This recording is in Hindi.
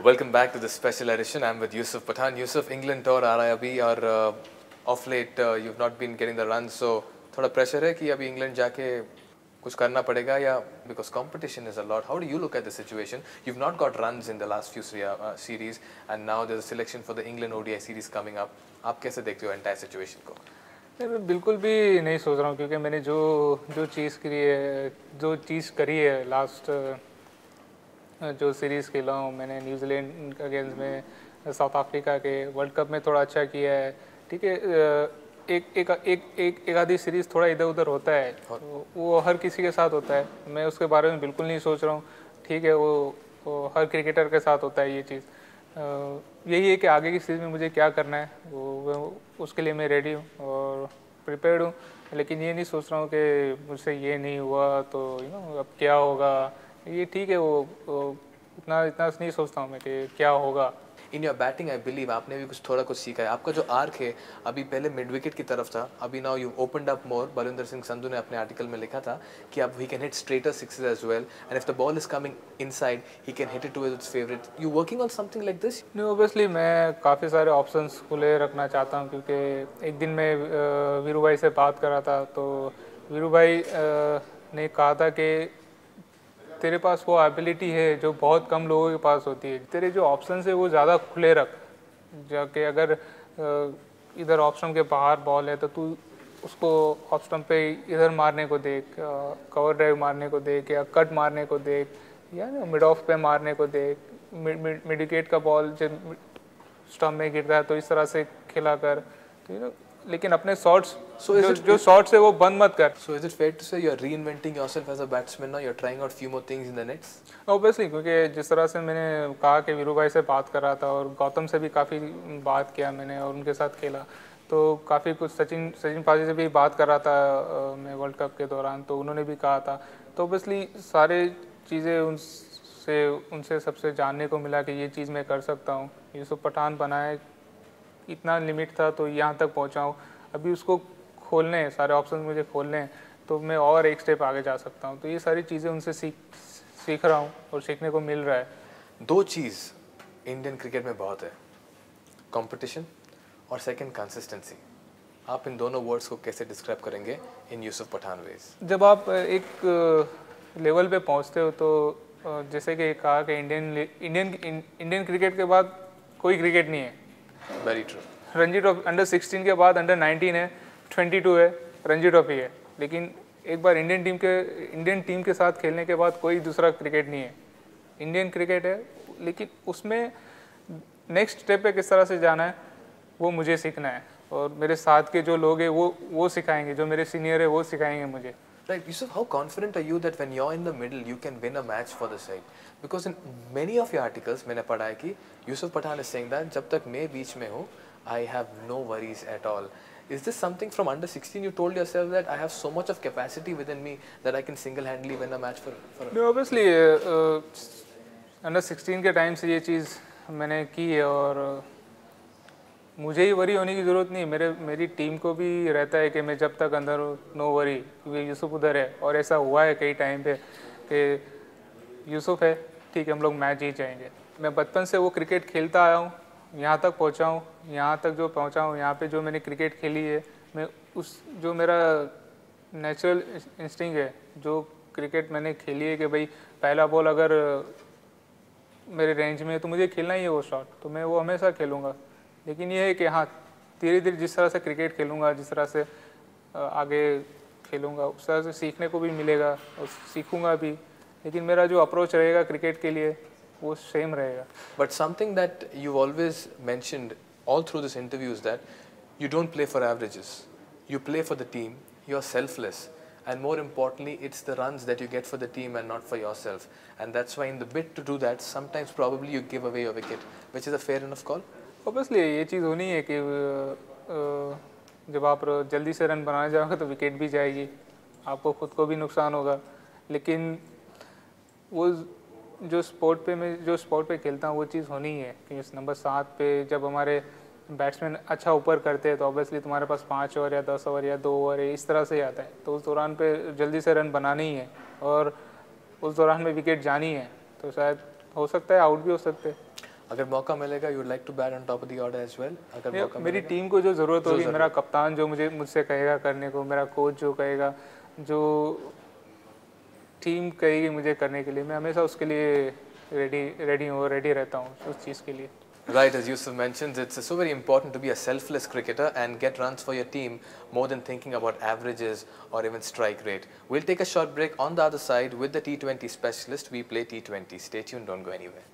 Welcome back to the special edition. I'm with Yusuf Pathan. Yusuf, England tour आ रहा है अभी और off late you've not been getting the runs, so थोड़ा pressure है कि अभी England जाके कुछ करना पड़ेगा या because competition is a lot. How do you look at the situation? You've not got runs in the last few series and now there's a selection for the England ODI series coming up. आप कैसे देखते हो entire situation को? मैं बिल्कुल भी नहीं सोच रहा हूँ क्योंकि मैंने जो चीज़ करी है लास्ट जो सीरीज़ खेला हूँ मैंने न्यूजीलैंड अगेंस्ट में साउथ अफ्रीका के वर्ल्ड कप में थोड़ा अच्छा किया है। ठीक है, एक आधी सीरीज़ थोड़ा इधर उधर होता है, वो हर किसी के साथ होता है। मैं उसके बारे में बिल्कुल नहीं सोच रहा हूँ। ठीक है, वो हर क्रिकेटर के साथ होता है ये चीज़। यही है कि आगे की सीरीज़ में मुझे क्या करना है वो उसके लिए मैं रेडी हूँ और प्रिपेयर्ड हूँ। लेकिन ये नहीं सोच रहा हूँ कि मुझसे ये नहीं हुआ तो अब क्या होगा। ये ठीक है, वो इतना नहीं सोचता हूँ मैं कि क्या होगा। In your batting I believe आपने भी थोड़ा कुछ सीखा है। आपका जो आर्क है अभी पहले मिड विकेट की तरफ था, अभी now you opened up more. Balwinder Singh Sandhu ने अपने आर्टिकल में लिखा था कि अब he can hit straighter sixes as well and if the ball is coming inside he can hit it towards its favourite. You working on something like this? नहीं, ऑब्वियसली मैं काफ़ी सारे ऑप्शंस खुले रखना चाहता हूँ क्योंकि एक दिन मैं वीरू भाई से बात कर रहा था तो वीरू भाई ने कहा था कि तेरे पास वो एबिलिटी है जो बहुत कम लोगों के पास होती है। तेरे जो ऑप्शन है वो ज़्यादा खुले रख, जाके अगर इधर ऑप्शन के बाहर बॉल है तो तू उसको ऑप्शन पे इधर मारने को देख, कवर ड्राइव मारने को देख या कट मारने को देख या मिड ऑफ पे मारने को देख। मिड विकेट का बॉल जब स्टंप में गिरता है तो इस तरह से खेला कर। तो लेकिन अपने शॉट्स जो शॉट्स है वो बंद मत कर। So is it fair to say you are reinventing yourself as a batsman now? You're trying out few more things in the nets? Obviously, क्योंकि जिस तरह से मैंने कहा कि वीरू भाई से बात कर रहा था और गौतम से भी काफ़ी बात किया मैंने और उनके साथ खेला तो काफ़ी कुछ सचिन पाजी से भी बात कर रहा था मैं वर्ल्ड कप के दौरान, तो उन्होंने भी कहा था। तो ऑब्वियसली सारे चीज़ें उनसे सबसे जानने को मिला कि ये चीज़ मैं कर सकता हूँ। यूसुफ पठान बनाए इतना लिमिट था तो यहाँ तक पहुँचा हूँ। अभी उसको खोलने हैं, सारे ऑप्शन मुझे खोलने हैं तो मैं और एक स्टेप आगे जा सकता हूँ। तो ये सारी चीज़ें उनसे सीख रहा हूँ और सीखने को मिल रहा है। दो चीज़ इंडियन क्रिकेट में बहुत है, कंपटीशन और सेकंड कंसिस्टेंसी। आप इन दोनों वर्ड्स को कैसे डिस्क्राइब करेंगे इन यूसुफ पठान वेज? जब आप एक लेवल पे पहुँचते हो तो जैसे कि कहा कि इंडियन क्रिकेट के बाद कोई क्रिकेट नहीं है। Very true. Ranji trophy under 16 के बाद अंडर 19 है, 22 है, रणजी ट्रॉफी है। लेकिन एक बार इंडियन टीम के साथ खेलने के बाद कोई दूसरा क्रिकेट नहीं है। इंडियन क्रिकेट है, लेकिन उसमें नेक्स्ट स्टेप पे किस तरह से जाना है वो मुझे सीखना है और मेरे साथ के जो लोग हैं वो सिखाएंगे, जो मेरे सीनियर है वो सिखाएंगे मुझे। Right, Yusuf, how confident are you that when you're in the middle, you can win a match for the side? Because in many of your articles, मैंने पढ़ा है कि Yusuf Pathan is saying that जब तक मैं बीच में हूँ, I have no worries at all. Is this something from under 16? You told yourself that I have so much of capacity within me that I can single-handedly win a match for. No, obviously, under 16 के टाइम से ये चीज़ मैंने की है और मुझे ही वरी होने की ज़रूरत नहीं। मेरी टीम को भी रहता है कि मैं जब तक अंदर नो वरी, क्योंकि यूसुफ उधर है। और ऐसा हुआ है कई टाइम पे कि यूसुफ है, ठीक है हम लोग मैच जीत जाएंगे। मैं बचपन से वो क्रिकेट खेलता आया हूँ, यहाँ तक पहुँचा हूँ, यहाँ तक जो पहुँचा हूँ, यहाँ पे जो मैंने क्रिकेट खेली है, मैं उस जो मेरा नेचुरल इंस्टिंक्ट है, जो क्रिकेट मैंने खेली है कि भाई पहला बॉल अगर मेरे रेंज में है तो मुझे खेलना ही है वो शॉट, तो मैं वो हमेशा खेलूँगा। लेकिन ये है कि हाँ, धीरे धीरे जिस तरह से क्रिकेट खेलूँगा, जिस तरह से आगे खेलूँगा, उस तरह से सीखने को भी मिलेगा और सीखूँगा भी। लेकिन मेरा जो अप्रोच रहेगा क्रिकेट के लिए वो सेम रहेगा। But something that you've always mentioned all through this interview is that you don't play for averages. You play for the team. You're selfless. And more importantly, it's the runs that you get for the team and not for yourself. And that's why in the bid to do that, sometimes probably you give away your wicket, which is a fair enough call. Obviously, ये चीज़ होनी है कि जब आप जल्दी से रन बनाने जाओगे तो विकेट भी जाएगी, आपको खुद को भी नुकसान होगा। लेकिन वो जो स्पोर्ट पे खेलता हूँ वो चीज़ होनी है कि नंबर 7 पे जब हमारे बैट्समैन अच्छा ऊपर करते हैं तो ऑब्वियसली तुम्हारे पास 5 ओवर या 10 ओवर या 2 ओवर इस तरह से आता है, तो उस दौरान पे जल्दी से रन बनाना ही है और उस दौरान में विकेट जानी है, तो शायद हो सकता है आउट भी हो सकते हैं। अगर मौका मिलेगा you would like to bat on top of the order as well? अगर मौका मेरी मिलेगा टीम को जो ज़रूरत होगी, मेरा कप्तान जो मुझसे कहेगा करने को, मेरा कोच जो कहेगा, जो टीम कहेगी मुझे करने के लिए, मैं हमेशा उसके लिए रेडी रहता हूँ उस चीज़ के लिए. Right, as Yusuf mentions, it's so very important to be a selfless cricketer and get runs for your team more than thinking about averages or even strike rate. We'll take a short break. On the other side, with the T20 specialist, we play T20. Stay tuned, don't go anywhere.